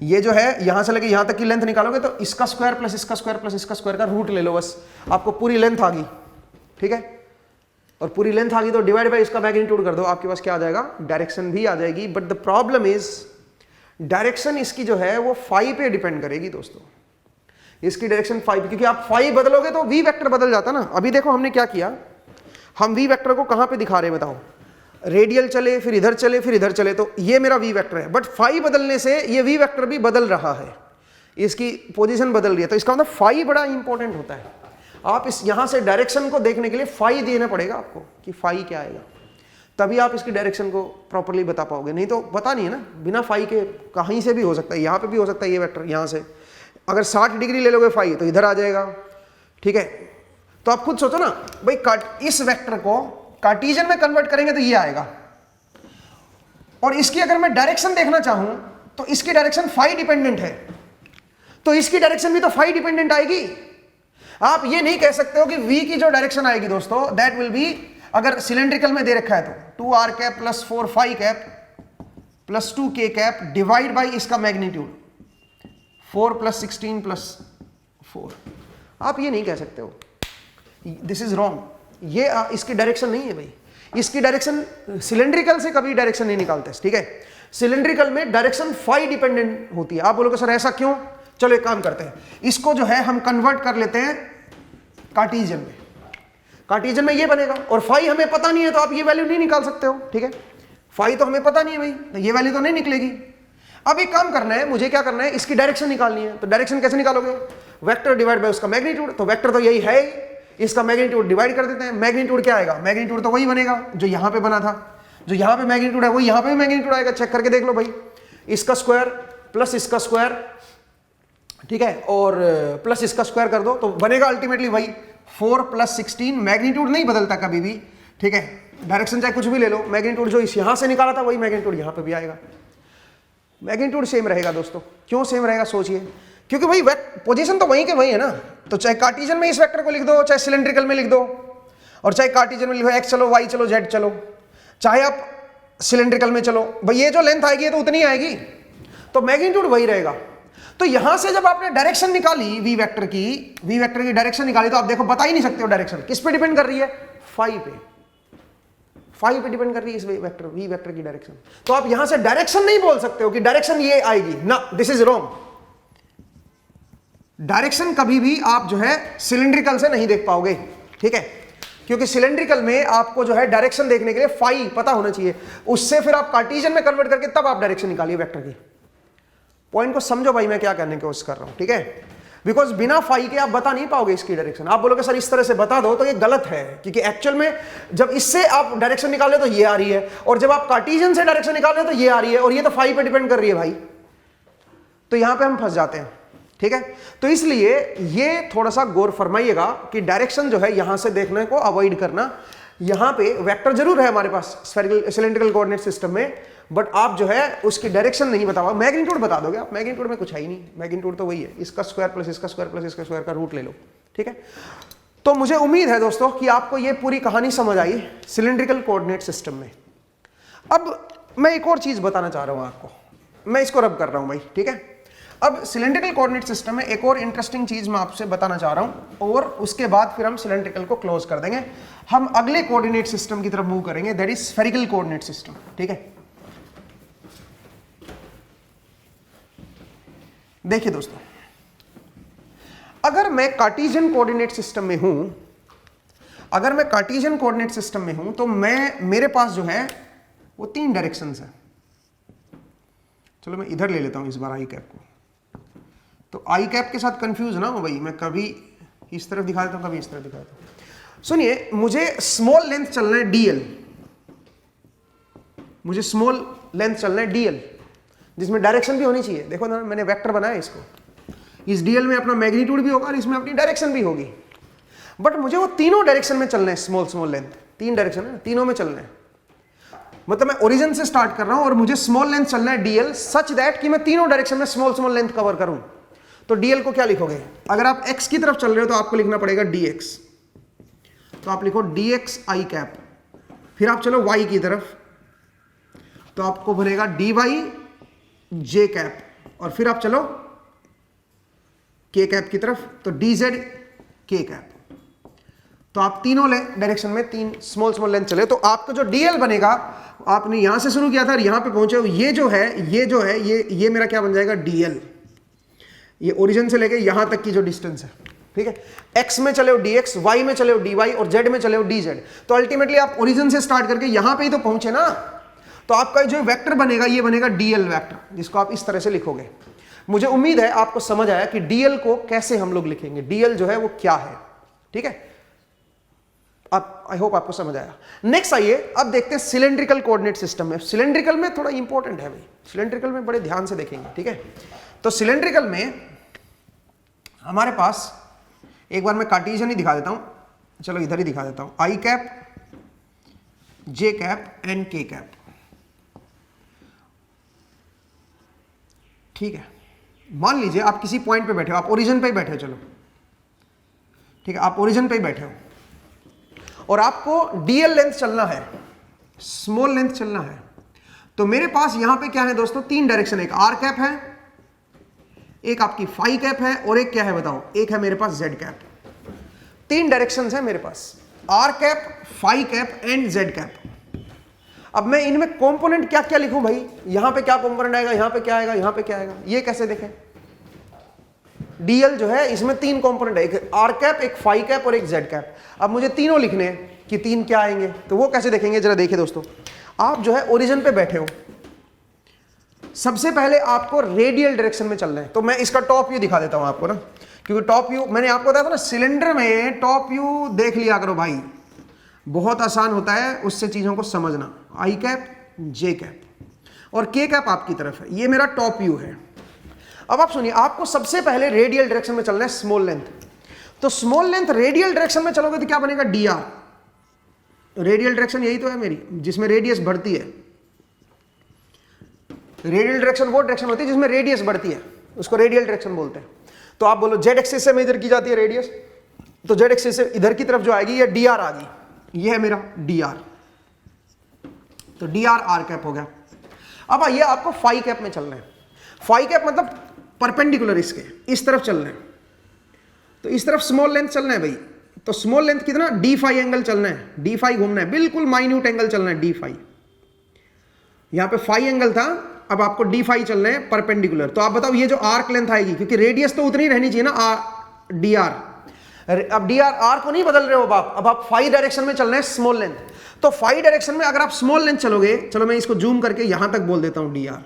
ये जो है यहां से लेके यहां तक की लेंथ निकालोगे तो इसका स्क्वायर प्लस इसका स्क्वायर प्लस इसका स्क्वायर का रूट ले लो, बस आपको पूरी लेंथ आ गई, ठीक है? और पूरी लेंथ आ गई तो डिवाइड बाय इसका मैग्नीट्यूड कर दो, आपके पास क्या आ जाएगा? डायरेक्शन भी आ जाएगी। But the problem is direction इसकी जो है वो फाई पे डिपेंड करेगी दोस्तों, इसकी डायरेक्शन फाई पे, क्योंकि आप फाई बदलोगे तो वी वेक्टर बदल जाता ना। अभी देखो हमने क्या किया, हम वी वेक्टर को कहां पे दिखा रहे हैं बताओ? रेडियल चले, फिर इधर चले, फिर इधर चले, तो ये मेरा वी वेक्टर है। बट फाई बदलने से ये वी वेक्टर भी बदल रहा है, इसकी पोजीशन बदल रही है। तो इसका मतलब फाई बड़ा इंपॉर्टेंट होता है। आप इस यहां से डायरेक्शन को देखने के लिए फाई देना पड़ेगा आपको कि फाई क्या आएगा, तभी आप इसकी डायरेक्शन को प्रॉपर्ली बता पाओगे, नहीं तो पता नहीं है ना। बिना फाई के कहीं से भी हो सकता है, यहां पे भी हो सकता है ये वेक्टर, यहां से अगर 60 डिग्री ले लोगे फाई तो इधर आ जाएगा, ठीक है? तो आप खुद सोचो ना भाई, इस वेक्टर को कार्टेशियन में कन्वर्ट करेंगे तो ये आएगा, और इसकी अगर मैं डायरेक्शन देखना चाहूं तो इसकी डायरेक्शन फाई डिपेंडेंट है, तो इसकी डायरेक्शन भी तो फाई डिपेंडेंट आएगी। आप ये नहीं कह सकते हो कि v की जो डायरेक्शन आएगी दोस्तों दैट विल बी, अगर सिलेंड्रिकल में दे रखा है तो 2r cap plus 4 phi cap plus 2k cap divide by इसका मैग्नीट्यूड 4 प्लस 16 प्लस 4। आप ये नहीं कह सकते हो, दिस इज रॉन्ग। ये इसकी डायरेक्शन नहीं है भाई, इसकी डायरेक्शन सिलेंड्रिकल से कभी डायरेक्शन नहीं निकालते, ठीक है? सिलेंड्रिकल में डायरेक्शन फाई डिपेंडेंट होती है। आप बोलोगे सर ऐसा क्यों? चलो एक काम करते हैं, इसको जो है हम कन्वर्ट कर लेते हैं कार्टेशियन में। कार्टेशियन में ये बनेगा, और फाई हमें पता नहीं है तो आप ये वैल्यू नहीं निकाल सकते हो, ठीक है? फाई तो हमें पता नहीं है भाई, तो ये वैल्यू तो नहीं निकलेगी। अब एक काम करना है, मुझे क्या करना है, इसकी डायरेक्शन निकालनी है। तो डायरेक्शन कैसे निकालोगे? वेक्टर डिवाइड बाय उसका मैग्नीट्यूड, तो वेक्टर तो यही है, इसका मैग्नीट्यूड डिवाइड कर देते हैं। मैग्नीट्यूड क्या आएगा? मैग्नीट्यूड तो वही बनेगा जो यहां पे बना था, जो यहां पे मैग्नीट्यूड है वो यहां पे भी मैग्नीट्यूड आएगा। चेक करके देख लो भाई, इसका स्क्वायर प्लस इसका स्क्वायर, ठीक है, और प्लस इसका स्क्वायर कर दो तो बनेगा अल्टीमेटली वही 4 प्लस 16। मैग्नीट्यूड नहीं बदलता कभी भी, ठीक है? डायरेक्शन चाहे कुछ भी ले लो, मैग्नीट्यूड जो इस यहां से निकाला था वही मैग्नीट्यूड यहां पे भी आएगा। मैग्नीट्यूड सेम रहेगा दोस्तों। क्यों सेम रहेगा सोचिए, क्योंकि भाई पोजीशन तो वहीं के वही है ना। तो चाहे कार्टेशियन में इस वेक्टर को लिख दो, चाहे सिलेंड्रिकल में लिख दो, और चाहे कार्टेशियन में लिखो x चलो, y चलो, z चलो, चाहे आप सिलेंड्रिकल में चलो, भाई ये जो लेंथ आएगी ये तो उतनी आएगी, तो मैग्नीट्यूड वही रहेगा। तो यहां से जब आपने डायरेक्शन निकाली वी वेक्टर की डायरेक्शन निकाली, तो आप देखो बता ही नहीं सकते हो डायरेक्शन किस पे डिपेंड कर रही है? फाई पे, फाई पे डिपेंड कर रही है इस वेक्टर वी वेक्टर की डायरेक्शन। तो आप यहां से डायरेक्शन नहीं बोल सकते हो कि डायरेक्शन ये आएगी ना, दिस इज रॉन्ग। डायरेक्शन कभी भी आप जो है सिलेंड्रिकल से नहीं देख पाओगे, ठीक है? क्योंकि सिलेंड्रिकल में आपको जो है डायरेक्शन देखने के लिए फाई पता होना चाहिए, उससे फिर आप कार्टेशियन में कन्वर्ट करके तब आप डायरेक्शन निकालिए वेक्टर की। पॉइंट को समझो भाई, मैं क्या करने की कोशिश कर रहा हूं, ठीक है? बिकॉज बिना फाई के आप बता नहीं पाओगे इसकी डायरेक्शन। आप बोलोगे सर इस तरह से बता दो, तो ये गलत है, क्योंकि एक्चुअल में जब इससे आप डायरेक्शन निकाले तो ये आ रही है, और जब आप कार्टेशियन से डायरेक्शन निकाले तो ये आ रही है, और ये तो फाई पे डिपेंड कर रही है भाई। तो यहां पे हम फंस जाते हैं, ठीक है? तो इसलिए ये थोड़ा सा गौर फरमाइएगा कि डायरेक्शन जो है यहां से देखने को अवॉइड करना। यहां पे वेक्टर जरूर है हमारे पास स्फेरिकल सिलेंड्रिकल कोऑर्डिनेट सिस्टम में, बट आप जो है उसकी डायरेक्शन नहीं बता पाओ। मैग्नीट्यूड बता दोगे आप, मैग्नीट्यूड में कुछ है ही नहीं, मैग्नीट्यूड तो वही है, इसका स्क्वायर प्लस इसका स्क्वायर प्लस इसका स्क्वायर का रूट ले लो, ठीक है? तो मुझे उम्मीद है दोस्तों कि आपको ये पूरी कहानी समझ आई सिलेंड्रिकल कोऑर्डिनेट सिस्टम में। अब मैं एक और चीज बताना चाह रहा हूं आपको, मैं इसको रब कर रहा हूं भाई, ठीक है? अब सिलेंड्रिकल कोऑर्डिनेट सिस्टम में एक और इंटरेस्टिंग चीज मैं आपसे बताना चाह रहा हूं, और उसके बाद फिर हम सिलेंड्रिकल को क्लोज कर देंगे। हम अगले कोऑर्डिनेट सिस्टम की तरफ मूव करेंगे, that is spherical coordinate system, ठीक है? देखिए दोस्तों, अगर मैं कार्टेशियन कोऑर्डिनेट सिस्टम में हूं, अगर मैं कार्टेशियन कोऑर्डिनेट सिस्टम में हूं तो मेरे पास जो है वो 3 डायरेक्शंस है। चलो मैं इधर ले लेता हूं इस बार आई कैप को, तो आई कैप के साथ कंफ्यूज ना हो भाई, मैं कभी इस तरफ दिखा देता हूं कभी इस तरफ दिखा देता हूं। सुनिए, मुझे स्मॉल लेंथ चलना है डीएल, मुझे स्मॉल लेंथ चलना है डीएल जिसमें डायरेक्शन भी होनी चाहिए। देखो ना, मैंने वेक्टर बनाया इसको, इस डीएल में अपना मैग्नीट्यूड भी होगा और इसमें अपनी डायरेक्शन भी होगी, बट मुझे वो तीनों डायरेक्शन में चलना है। स्मॉल लेंथ, 3 डायरेक्शन है, तीनों में चलना है। मतलब मैं ओरिजिन से स्टार्ट कर रहा हूं और मुझे स्मॉल लेंथ चलना है डीएल सच दैट कि मैं तीनों डायरेक्शन में स्मॉल लेंथ कवर करूं। तो डीएल को क्या लिखोगे? अगर आप एक्स की तरफ चल रहे हो तो आपको लिखना पड़ेगा डीएक्स, तो आप लिखो डीएक्स आई कैप। फिर आप चलो वाई की तरफ, तो आपको बनेगा डी वाई जे कैप, और फिर आप चलो के कैप की तरफ, तो डी जेड के कैप। तो आप तीनों डायरेक्शन में 3 स्मॉल लेंथ चले, तो आपको जो डीएल बनेगा, आपने यहां से शुरू किया था और यहां पे पहुंचे हो, ये जो है ये मेरा क्या बन जाएगा? डीएल। ये ओरिजिन से लेके यहां तक की जो डिस्टेंस है, ठीक है। एक्स में चले हो डीएक्स, वाई में चले हो डीवाई और जेड में चले हो डीजेड। तो अल्टीमेटली आप ओरिजिन से स्टार्ट करके यहां पे ही तो पहुंचे ना। तो आपका जो वेक्टर बनेगा ये बनेगा डीएल वेक्टर, जिसको आप इस तरह से लिखोगे। मुझे उम्मीद है आपको समझ आया कि डीएल को कैसे हम लोग लिखेंगे, डीएल जो है वो क्या है, ठीक है। आप, आई होप आपको समझ आया। नेक्स्ट आइए अब देखते हैं सिलेंड्रिकल कोऑर्डिनेट सिस्टम में। सिलेंड्रिकल में थोड़ा इंपॉर्टेंट है भाई, सिलेंड्रिकल में बड़े ध्यान से देखेंगे, ठीक है। तो सिलेंड्रिकल में हमारे पास, एक बार मैं कार्टेशियन ही दिखा देता हूं, चलो इधर ही दिखा देता हूं, आई कैप, जे कैप एंड के कैप, ठीक है। मान लीजिए आप किसी पॉइंट पे बैठे हो, आप ओरिजिन पे ही बैठे हो, चलो ठीक है, आप ओरिजिन पे ही बैठे हो और आपको डीएल लेंथ चलना है, स्मॉल लेंथ चलना है। तो मेरे पास यहां पे क्या है दोस्तों? 3 डायरेक्शन, एक आर कैप है, एक आपकी फाई कैप है और एक क्या है बताओ? एक है मेरे पास जेड कैप। 3 डायरेक्शंस है मेरे पास, R cap, phi cap and Z cap. अब मैं इनमें कंपोनेंट क्या क्या लिखूं भाई? यहां पे क्या कंपोनेंट आएगा, यहां पे क्या आएगा, यहां पे क्या आएगा, ये कैसे देखें? डीएल जो है इसमें 3 कंपोनेंट है, एक आर कैप, एक फाई कैप और एक जेड कैप। अब मुझे तीनों लिखने हैं कि 3 क्या आएंगे, तो वो कैसे देखेंगे? जरा देखिए दोस्तों, आप जो है ओरिजिन पे बैठे हो, सबसे पहले आपको रेडियल डायरेक्शन में चलना है। तो मैं इसका टॉप व्यू दिखा देता हूं आपको ना, क्योंकि टॉप व्यू मैंने आपको बताया था ना, सिलेंडर में टॉप व्यू देख लिया करो भाई, बहुत आसान होता है उससे चीजों को समझना। आई कैप, जे कैप और के कैप आपकी तरफ है, ये मेरा टॉप व्यू है। अब आप सुनिए, आपको सबसे पहले रेडियल डायरेक्शन में चलना है, स्मॉल लेंथ। तो स्मॉल लेंथ रेडियल डायरेक्शन में चलोगे तो क्या बनेगा? डीआर। रेडियल डायरेक्शन यही तो है मेरी, जिसमें रेडियस बढ़ती है। रेडियल डायरेक्शन वो डायरेक्शन होती है जिसमें रेडियस बढ़ती है, उसको रेडियल डायरेक्शन बोलते हैं। तो आप बोलो जेड एक्सिस से इधर की जाती है रेडियस, तो जेड एक्सिस से इधर की तरफ जो आएगी ये डीआर आ गई, ये है मेरा डीआर। तो डीआर आर कैप हो गया। अब आइए आपको फाई कैप में चलना है। फाई कैप मतलब परपेंडिकुलर इसके, इस तरफ चलना है। तो इस तरफ स्मॉल लेंथ चलना है भाई, तो स्मॉल लेंथ कितना? डी फाई एंगल चलना है, डी फाई घूमना है, बिल्कुल माइन्यूट एंगल चलना है, डी फाई। यहां पे फाई एंगल था, अब आपको डी फाई चलना है परपेंडिकुलर। तो आप बताओ ये जो आर्क लेंथ आएगी, क्योंकि रेडियस तो उतनी रहनी चाहिए ना, डी आर। अब डी आर, आर को नहीं बदल रहे हो अब आप फाई डायरेक्शन में चलना है, स्मॉल लेंथ। तो फाई डायरेक्शन में अगर आप स्मॉल लेंथ चलोगे, चलो मैं इसको जूम करके यहां तक बोल देता हूं, डी आर,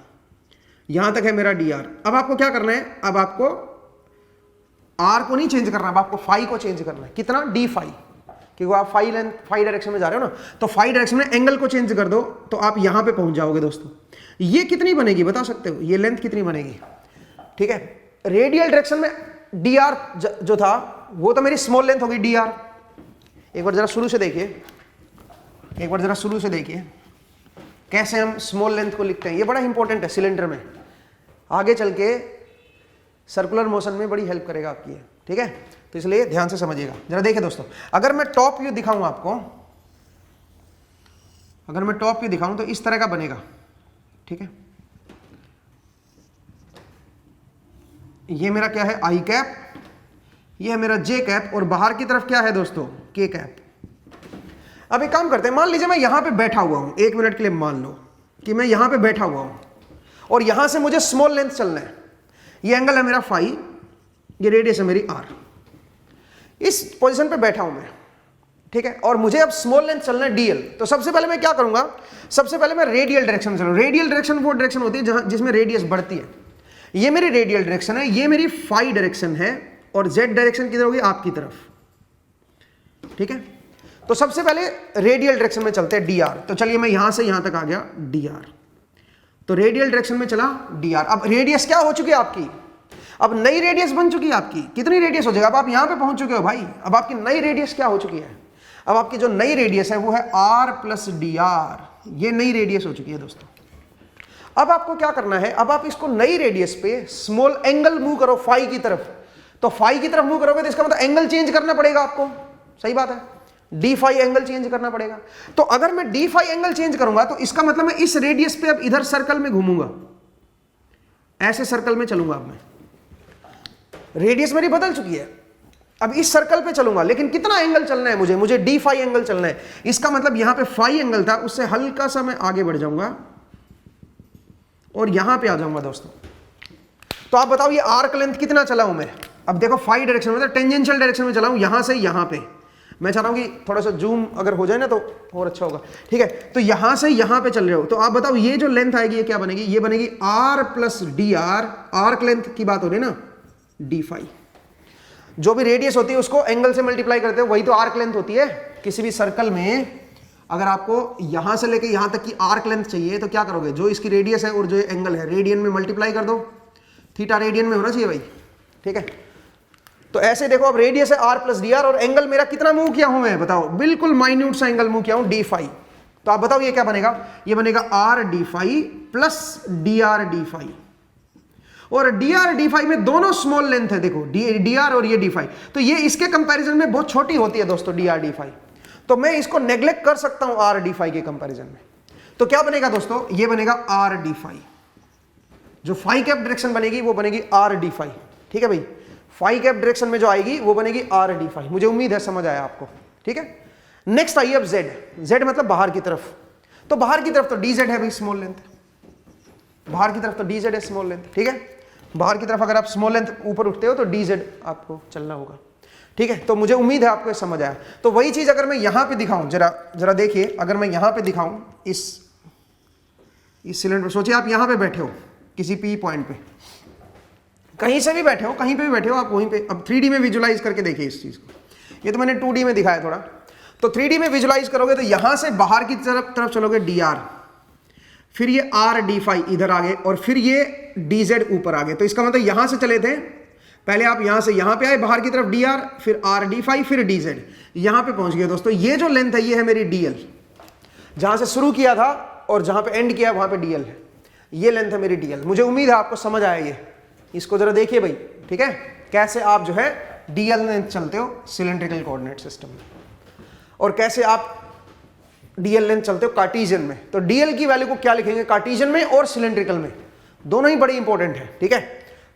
यहां तक है मेरा डी आर। अब आपको क्या करना है? अब आपको आर को नहीं चेंज करना, अब आपको फाई को चेंज करना है। कितना? डी फाई, क्योंकि आप फाई लेंथ, फाई डायरेक्शन में जा रहे हो ना, तो फाई डायरेक्शन में एंगल को चेंज कर दो तो आप यहां पे पहुंच जाओगे दोस्तों। ये कितनी बनेगी बता सकते हो? ये लेंथ कितनी बनेगी? ठीक है, रेडियल डायरेक्शन में डी आर जो था वो तो मेरी स्मॉल लेंथ होगी, डी आर। एक बार जरा शुरू से देखिए, एक बार जरा शुरू से देखिए कैसे हम स्मॉल लेंथ को लिखते हैं। ये बड़ा इंपॉर्टेंट है सिलेंडर में, आगे चल के सर्कुलर मोशन में बड़ी हेल्प करेगा आपकी, ठीक है। तो इसलिए ध्यान से समझिएगा। जरा देखिए दोस्तों, अगर मैं टॉप व्यू दिखाऊं आपको, अगर मैं टॉप व्यू दिखाऊं तो इस तरह का बनेगा, ठीक है। ये मेरा क्या है? आई कैप, ये है मेरा जे कैप और बाहर की तरफ क्या है दोस्तों? के कैप। अब एक काम करते हैं, मान लीजिए मैं यहां पे बैठा हुआ हूं, 1 मिनट के लिए मान लो कि मैं यहां पे बैठा हुआ हूं और यहां से मुझे स्मॉल लेंथ चलना है। ये एंगल है मेरा फाई, ये रेडियस है मेरी आर। इस पोजीशन पे बैठा हूं मैं, ठीक है, और मुझे अब स्मॉल लेंथ चलना है डीएल। तो सबसे पहले मैं क्या करूंगा? सबसे पहले मैं रेडियल डायरेक्शन में चलूं। रेडियल डायरेक्शन वो डायरेक्शन होती है जहां जिसमें रेडियस बढ़ती है। ये मेरी रेडियल डायरेक्शन है, ये मेरी फाई डायरेक्शन है, और जेड डायरेक्शन किधर होगी? आपकी तरफ, ठीक है। तो सबसे पहले रेडियल डायरेक्शन में चलते हैं, dr। तो चलिए मैं यहां से यहां तक आ गया dr, तो रेडियल डायरेक्शन में चला dr। अब रेडियस क्या हो चुकी है आपकी? अब नई रेडियस बन चुकी है आपकी। कितनी रेडियस हो जाएगा? अब आप यहां पे पहुंच चुके हो भाई। अब आपकी नई रेडियस क्या हो चुकी है? अब आपकी जो नई रेडियस है वो है r प्लस dr। ये नई रेडियस हो चुकी है दोस्तों। अब आपको क्या करना है? अब आप इसको नई रेडियस पे स्मॉल एंगल मूव करो फाई की तरफ। तो फाई की तरफ मूव करोगे तो इसका मतलब एंगल चेंज करना पड़ेगा आपको, सही बात है, डी फाई एंगल चेंज करना पड़ेगा। तो अगर मैं डी फाई एंगल चेंज करूंगा तो इसका मतलब मैं इस रेडियस पे अब इधर सर्कल में घूमूंगा, ऐसे सर्कल में चलूंगा। अब मैं रेडियस मेरी बदल चुकी है, अब इस सर्कल पे चलूंगा, लेकिन कितना एंगल चलना है मुझे डी फाई एंगल चलना है। इसका मतलब यहां पे फाई एंगल था, उससे हल्का सा मैं आगे बढ़ जाऊंगा और यहां पे आ जाऊंगा दोस्तों। तो आप बताओ ये आर्क लेंथ कितना चला हूं मैं? अब देखो फाई डायरेक्शन में, टेंजेंशियल डायरेक्शन में चला हूं, यहां से यहां पे। मैं चाह रहा हूं कि थोड़ा सा जूम अगर हो जाए ना तो और अच्छा होगा, ठीक है। तो यहां से यहां पे चल रहे हो, तो आप बताओ ये जो लेंथ आएगी ये क्या बनेगी? ये बनेगी r plus D are. Arc length की बात हो रही है ना, डी फाई। जो भी रेडियस होती है उसको एंगल से मल्टीप्लाई करते हो, वही तो आर्क लेंथ होती है। किसी भी सर्कल में अगर आपको यहां से लेके यहां तक की आर्क लेंथ चाहिए तो क्या करोगे? जो इसकी रेडियस है और जो एंगल है रेडियन में मल्टीप्लाई कर दो। थीटा रेडियन में होना चाहिए भाई, ठीक है। तो ऐसे देखो, अब रेडियस है r प्लस डी आर और एंगल मेरा कितना मूव किया हूं मैं? बताओ, बिल्कुल माइन्यूट सा एंगल मूव किया हूं, डी फाई। तो आप बताओ ये क्या बनेगा? ये बनेगा r D phi plus D R D phi. और डी आर डी फाई में दोनों स्मॉल लेंथ है, देखो डी आर और ये डी फाई। तो ये इसके कंपैरिजन में बहुत छोटी होती है दोस्तों, डी आर डी फाई। तो मैं इसको नेग्लेक्ट कर सकता हूं आर डी फाई के कंपैरिजन में। तो क्या बनेगा दोस्तों? ये बनेगा आर डी फाई। जो फाई कैप डायरेक्शन बनेगी वो बनेगी आर डी फाई, ठीक है भाई। फाई कैप डायरेक्शन में जो आएगी वो बनेगी आर डी फाई। मुझे उम्मीद है समझ आया आपको, ठीक है। नेक्स्ट आइए अब जेड। जेड मतलब बाहर की तरफ। तो बाहर की तरफ तो डी जेड है भाई, स्मॉल लेंथ। बाहर की तरफ तो डी जेड है, स्मॉल लेंथ, ठीक है। बाहर की तरफ अगर आप स्मॉल लेंथ ऊपर उठते हो तो डी जेड आपको चलना होगा, ठीक है। तो मुझे उम्मीद है आपको समझ आया। तो वही चीज अगर मैं यहां पे दिखाऊं, जरा देखिए, अगर मैं यहां पे दिखाऊं इस सिलेंडर, सोचिए आप यहां पे बैठे हो किसी पी पॉइंट पे, कहीं से भी बैठे हो, कहीं पे भी बैठे हो आप, वहीं पे। अब 3D में विजुलाइज करके देखिए इस चीज को। ये तो मैंने 2D में दिखाया थोड़ा। तो 3D में विजुलाइज करोगे तो यहां से बाहर की तरफ चलोगे डी आर, फिर ये आर डी फाई इधर आ गए, और फिर ये डी जेड ऊपर आ गए। तो इसका मतलब यहां से चले थे, पहले आप यहां से यहां पे आए बाहर की तरफ डी आर, फिर आर डी फाई, फिर डी जेड, यहां पे पहुंच गए दोस्तों। ये जो लेंथ है ये है मेरी डीएल, जहां से शुरू किया था और जहां पे एंड किया वहां पे डीएल है। ये लेंथ है मेरी डीएल। मुझे उम्मीद है आपको समझ आया ये। इसको जरा देखिए भाई, ठीक है, कैसे आप जो है डीएल लेंथ चलते हो सिलेंड्रिकल कोऑर्डिनेट सिस्टम में, और कैसे आप डीएल लेंथ चलते हो कार्टेशियन में। तो डीएल की वैल्यू को क्या लिखेंगे कार्टेशियन में और सिलेंड्रिकल में, दोनों ही बड़ी इंपॉर्टेंट है, ठीक है।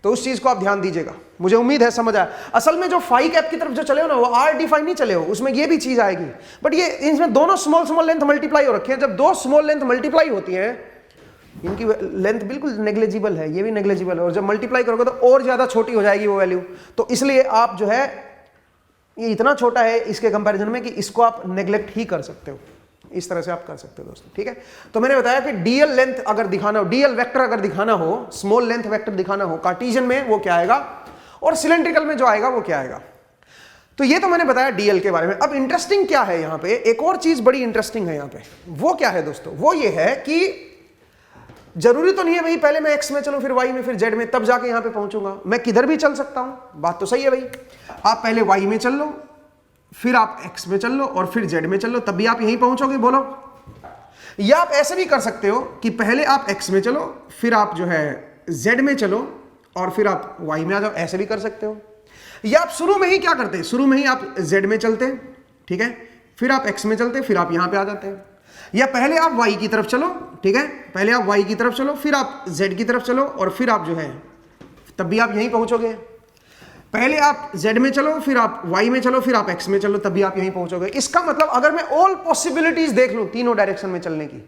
तो उस चीज को आप ध्यान दीजिएगा। मुझे उम्मीद है समझ आया। असल में जो फाई कैप की तरफ जो चले हो ना, वो आर डी फाई नहीं चले हो, उसमें ये भी चीज आएगी। बट ये इसमें दोनों स्मॉल लेंथ मल्टीप्लाई हो रखी है। जब दो स्मॉल लेंथ मल्टीप्लाई होती है, इनकी लेंथ बिल्कुल नेग्लिजिबल है, ये भी नेग्लिजिबल है, और जब मल्टीप्लाई करोगे तो और ज्यादा छोटी हो जाएगी वो वैल्यू। तो इसलिए आप जो है, ये इतना छोटा है इसके कंपैरिजन में कि इसको आप नेग्लेक्ट ही कर सकते हो। इस तरह से आप कर सकते हो दोस्तों, ठीक है। तो मैंने बताया कि डीएल लेंथ अगर दिखाना हो, डीएल वेक्टर अगर दिखाना हो, स्मॉल लेंथ वेक्टर दिखाना हो कार्टेशियन में, वो क्या आएगा, और सिलेंड्रिकल में जो आएगा वो क्या आएगा। तो ये तो मैंने बताया डीएल के बारे में। अब इंटरेस्टिंग क्या है यहाँ पे, एक और चीज बड़ी इंटरेस्टिंग है यहाँ पे। वो क्या है दोस्तों? वो ये है कि जरूरी तो नहीं है भाई पहले मैं एक्स में चलूं, फिर वाई में, फिर जेड में, तब जाके यहां पे पहुंचूंगा। मैं किधर भी चल सकता हूं, बात तो सही है भाई। आप पहले वाई में चल लो, फिर आप एक्स में चल लो, और फिर जेड में चल लो, तब भी आप यहीं पहुंचोगे, बोलो। या आप ऐसे भी कर सकते हो कि पहले आप एक्स में चलो, फिर आप जो है जेड में चलो, और फिर आप वाई में आ जाओ, ऐसे भी कर सकते हो। या आप शुरू में ही क्या करते हैं, शुरू में ही आप जेड में चलते, ठीक है, फिर आप एक्स में चलते, फिर आप यहां पे आ जाते हैं। या पहले आप वाई की तरफ चलो, ठीक है, पहले आप वाई की तरफ चलो, फिर आप जेड की तरफ चलो, और फिर आप जो है तब भी आप यहीं पहुंचोगे। पहले आप जेड में चलो, फिर आप वाई में चलो, फिर आप एक्स में चलो, तब भी आप यहीं पहुंचोगे। इसका मतलब अगर मैं ऑल पॉसिबिलिटीज देख लूं तीनों डायरेक्शन में चलने की,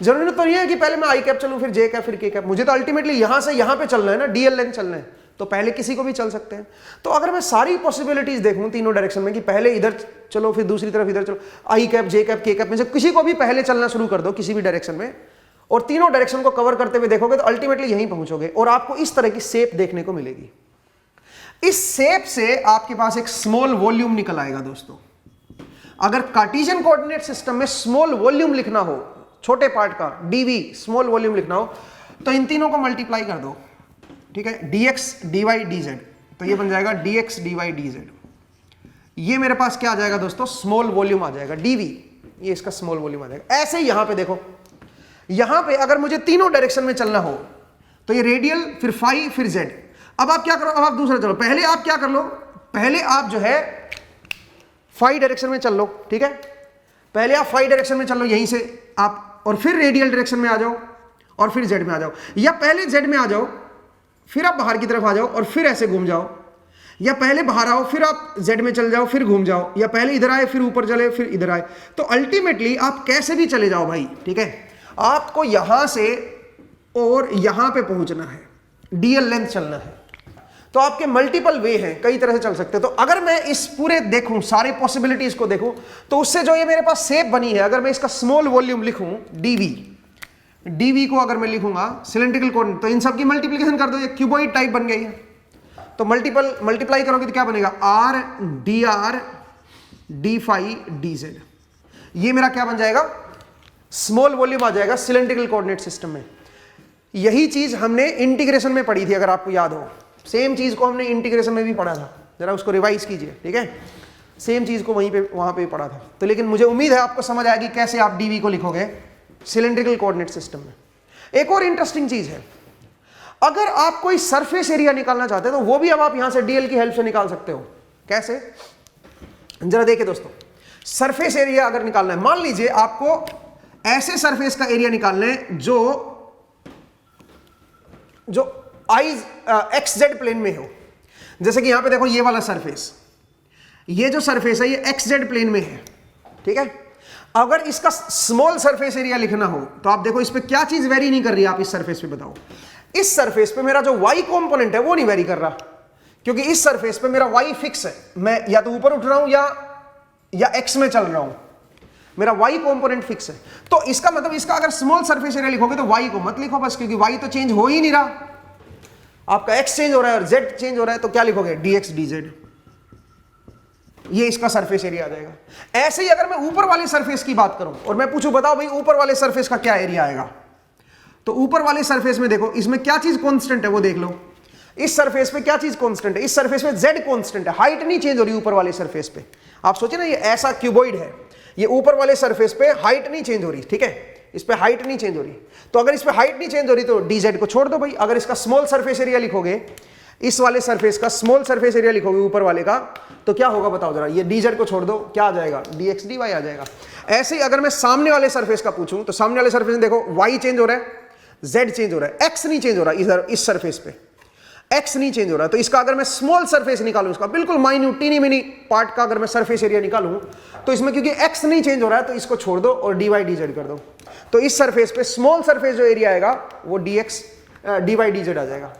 जरूरी तो नहीं है कि पहले मैं आई कैप चलूं, फिर जे कैप, फिर के कैप। मुझे तो अल्टीमेटली यहां से यहां पे चलना है ना, डीएल लेंथ चलना है, तो पहले किसी को भी चल सकते हैं। तो अगर मैं सारी पॉसिबिलिटीज देखूं तीनों डायरेक्शन में कि पहले इधर चलो, फिर दूसरी तरफ इधर चलो, आई कैप, जे कैप, के कैप में से किसी को भी पहले चलना शुरू कर दो किसी भी डायरेक्शन में, और तीनों डायरेक्शन को कवर करते हुए देखोगे तो अल्टीमेटली यहीं पहुंचोगे और आपको इस तरह की शेप देखने को मिलेगी। इस शेप से आपके पास एक स्मॉल वॉल्यूम निकल आएगा दोस्तों। अगर कार्टेशियन कोऑर्डिनेट सिस्टम में स्मॉल वॉल्यूम लिखना हो, छोटे पार्ट का डीवी स्मॉल वॉल्यूम लिखना हो, तो इन तीनों को मल्टीप्लाई कर दो, ठीक है, dx dy dz, तो ये बन जाएगा dx dy dz। ये मेरे पास क्या आ जाएगा दोस्तों, स्मॉल वॉल्यूम आ जाएगा dv, ये इसका स्मॉल वॉल्यूम आ जाएगा। ऐसे ही यहां पे देखो, यहां पे अगर मुझे तीनों डायरेक्शन में चलना हो तो ये रेडियल, फिर फाई, फिर z। अब आप क्या करो, अब आप दूसरा चलो, पहले आप क्या कर लो, पहले आप जो है फाई डायरेक्शन में चल लो, ठीक है, पहले आप फाई डायरेक्शन में चल लो यहीं से आप, और फिर रेडियल डायरेक्शन में आ जाओ और फिर z में आ जाओ, या पहले z में आ जाओ फिर आप बाहर की तरफ आ जाओ और फिर ऐसे घूम जाओ, या पहले बाहर आओ फिर आप z में चल जाओ फिर घूम जाओ, या पहले इधर आए फिर ऊपर चले फिर इधर आए। तो अल्टीमेटली आप कैसे भी चले जाओ भाई, ठीक है, आपको यहां से और यहां पे पहुंचना है, डीएल लेंथ चलना है। तो आपके मल्टीपल वे हैं, कई तरह से चल सकते हैं। तो अगर मैं इस पूरे देखूं, सारे पॉसिबिलिटीज को देखूं, तो उससे जो ये मेरे पास शेप बनी है, अगर मैं इसका स्मॉल वॉल्यूम लिखूं डीवी को अगर मैं लिखूंगा सिलेंड्रिकल कोऑर्डिनेट, तो इन सब की मल्टीप्लिकेशन कर दो, ये क्यूबॉइड टाइप बन गई है। तो मल्टीप्लाई करोगे तो क्या बनेगा, R D R D phi D Z, ये मेरा क्या बन जाएगा, स्मॉल वॉल्यूम आ जाएगा सिलेंड्रिकल कोऑर्डिनेट सिस्टम में। यही चीज हमने इंटीग्रेशन में पढ़ी थी, अगर आपको याद हो, सेम चीज को हमने इंटीग्रेशन में भी पढ़ा था, जरा उसको रिवाइज कीजिए, ठीक है, सेम चीज को वहां पे पढ़ा था। तो लेकिन मुझे उम्मीद है आपको समझ आएगी कैसे आप डीवी को लिखोगे सिलेंड्रिकल कोऑर्डिनेट सिस्टम में। एक और इंटरेस्टिंग चीज है, अगर आप कोई सरफेस एरिया निकालना चाहते हैं तो वो भी अब आप यहां से डीएल की हेल्प से निकाल सकते हो। कैसे, जरा देखिए दोस्तों, सरफेस एरिया अगर निकालना है, मान लीजिए आपको ऐसे सरफेस का एरिया निकालना है जो एक्स जेड प्लेन में हो। जैसे कि यहां पे देखो, ये वाला सरफेस, ये जो सरफेस है ये एक्स जेड प्लेन में है, ठीक है। अगर इसका स्मॉल सरफेस एरिया लिखना हो तो आप देखो इस पे क्या चीज वेरी नहीं कर रही है, आप इस सरफेस पे बताओ। इस सरफेस पे मेरा जो y कंपोनेंट है वो नहीं वेरी कर रहा, क्योंकि इस सरफेस पे मेरा y फिक्स है, मैं या तो ऊपर उठ रहा हूं या x में चल रहा हूं, मेरा y कंपोनेंट फिक्स है। तो इसका मतलब, इसका अगर स्मॉल सरफेस एरिया लिखोगे तो y को मत लिखो बस, क्योंकि y तो चेंज हो ही नहीं रहा, आपका x चेंज हो रहा है और z चेंज हो रहा है, तो क्या लिखोगे, dx dz, ये इसका सरफेस एरिया आ जाएगा। ऐसे ही अगर मैं ऊपर वाले सरफेस की बात करूं और मैं पूछूं बताओ भाई ऊपर वाले सरफेस का क्या एरिया आएगा, तो ऊपर वाले सरफेस में देखो, इसमें क्या चीज कांस्टेंट है वो देख लो। इस सरफेस पे क्या चीज कांस्टेंट है, इस सरफेस में z कांस्टेंट है, हाइट नहीं चेंज हो रही ऊपर वाले सरफेस पे। आप सोचिए ना, ये ऐसा क्यूबॉइड है, ये ऊपर वाले सरफेस पे हाइट नहीं चेंज हो रही, ठीक है, इस पे हाइट नहीं चेंज हो रही। तो अगर इस पे हाइट नहीं चेंज हो रही तो dz को छोड़ दो भाई। अगर इसका स्मॉल सरफेस एरिया लिखोगे, इस वाले सरफेस का स्मॉल सरफेस एरिया लिखोगे ऊपर वाले का, तो क्या होगा बताओ जरा, ये dz को छोड़ दो, क्या आ जाएगा, dx dy आ जाएगा। ऐसे ही अगर मैं सामने वाले सरफेस का पूछूं तो सामने वाले सरफेस में देखो y चेंज हो रहा है, z चेंज हो रहा है, x नहीं चेंज हो रहा है, इधर इस सरफेस पे x नहीं चेंज हो रहा है। तो इसका अगर मैं स्मॉल सरफेस निकालूं, इसका बिल्कुल माइन्यूट टीनी मिनी पार्ट का अगर मैं सरफेस एरिया निकालूं, तो इसमें क्योंकि x नहीं चेंज हो रहा है तो इसको छोड़ दो और dy dz कर दो, तो इस सरफेस पे स्मॉल सरफेस जो एरिया आएगा वो dx dy dz आ जाएगा।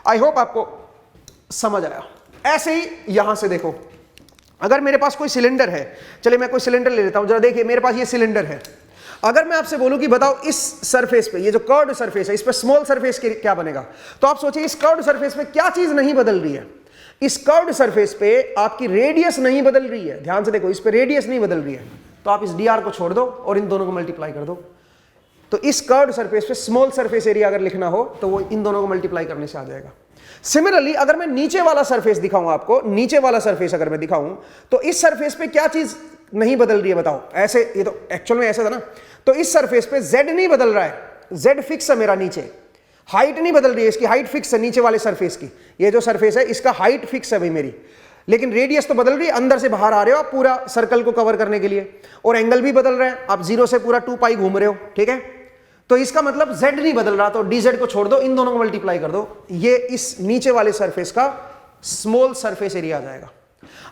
आई होप आपको समझ आया। ऐसे ही यहां से देखो, अगर मेरे पास कोई सिलेंडर है, चलिए मैं कोई सिलेंडर ले लेता हूं, जरा देखिए मेरे पास ये सिलेंडर है। अगर मैं आपसे बोलूं कि बताओ इस सरफेस पे, ये जो कर्व्ड सरफेस है, इस पे स्मॉल सरफेस क्या बनेगा, तो आप सोचिए इस कर्व्ड सरफेस पे क्या चीज नहीं बदल रही है। इस कर्व्ड सरफेस पे आपकी रेडियस नहीं बदल रही है, ध्यान से देखो, इस पे रेडियस नहीं बदल रही है, तो आप इस dr को छोड़ दो और इन दोनों को मल्टीप्लाई कर दो। तो इस कर्व्ड सरफेस पे स्मॉल सरफेस एरिया अगर लिखना हो तो वो इन दोनों को मल्टीप्लाई करने से आ जाएगा। सिमिलरली अगर मैं नीचे वाला सरफेस दिखाऊं आपको, नीचे वाला सरफेस अगर मैं दिखाऊं तो इस सरफेस पे क्या चीज नहीं बदल रही है बताओ। ऐसे, ये तो एक्चुअल में ऐसा था ना, तो इस सरफेस पे z नहीं बदल रहा है, z फिक्स है मेरा नीचे, हाइट नहीं बदल रही है, इसकी हाइट फिक्स है नीचे वाले सरफेस की, ये जो सरफेस है इसका हाइट फिक्स है भाई मेरी, लेकिन रेडियस तो बदल रही है, अंदर से बाहर आ रहे हो आप पूरा सर्कल को कवर करने के लिए, और एंगल भी बदल रहा है, आप 0 से पूरा 2 पाई घूम रहे हो, ठीक है। तो इसका मतलब z नहीं बदल रहा, तो dz को छोड़ दो, इन दोनों को मल्टीप्लाई कर दो, ये इस नीचे वाले सरफेस का स्मॉल सरफेस एरिया आ जाएगा।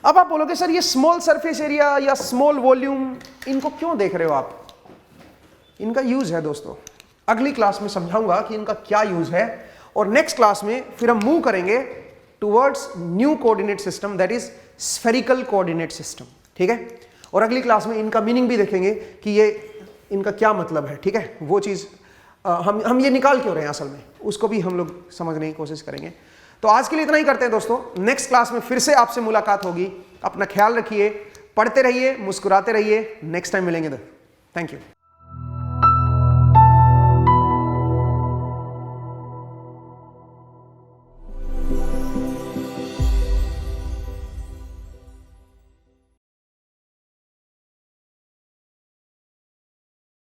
अब आप बोलोगे सर ये स्मॉल सरफेस एरिया या स्मॉल वॉल्यूम, इनको क्यों देख रहे हो आप, इनका यूज है दोस्तों, अगली क्लास में समझाऊंगा कि इनका क्या यूज है, और नेक्स्ट क्लास में फिर हम मूव करेंगे towards new coordinate system, that is spherical coordinate system, ठीक है। और अगली क्लास में इनका मीनिंग भी देखेंगे कि ये इनका क्या मतलब है, ठीक है, वो चीज हम ये निकाल क्यों रहे हैं असल में, उसको भी हम लोग समझने की कोशिश करेंगे। तो आज के लिए इतना ही करते हैं दोस्तों, नेक्स्ट क्लास में फिर से आपसे मुलाकात होगी। अपना ख्याल रखिए, पढ़ते रहिए, मुस्कुराते रहिए, नेक्स्ट टाइम मिलेंगे। Thank you.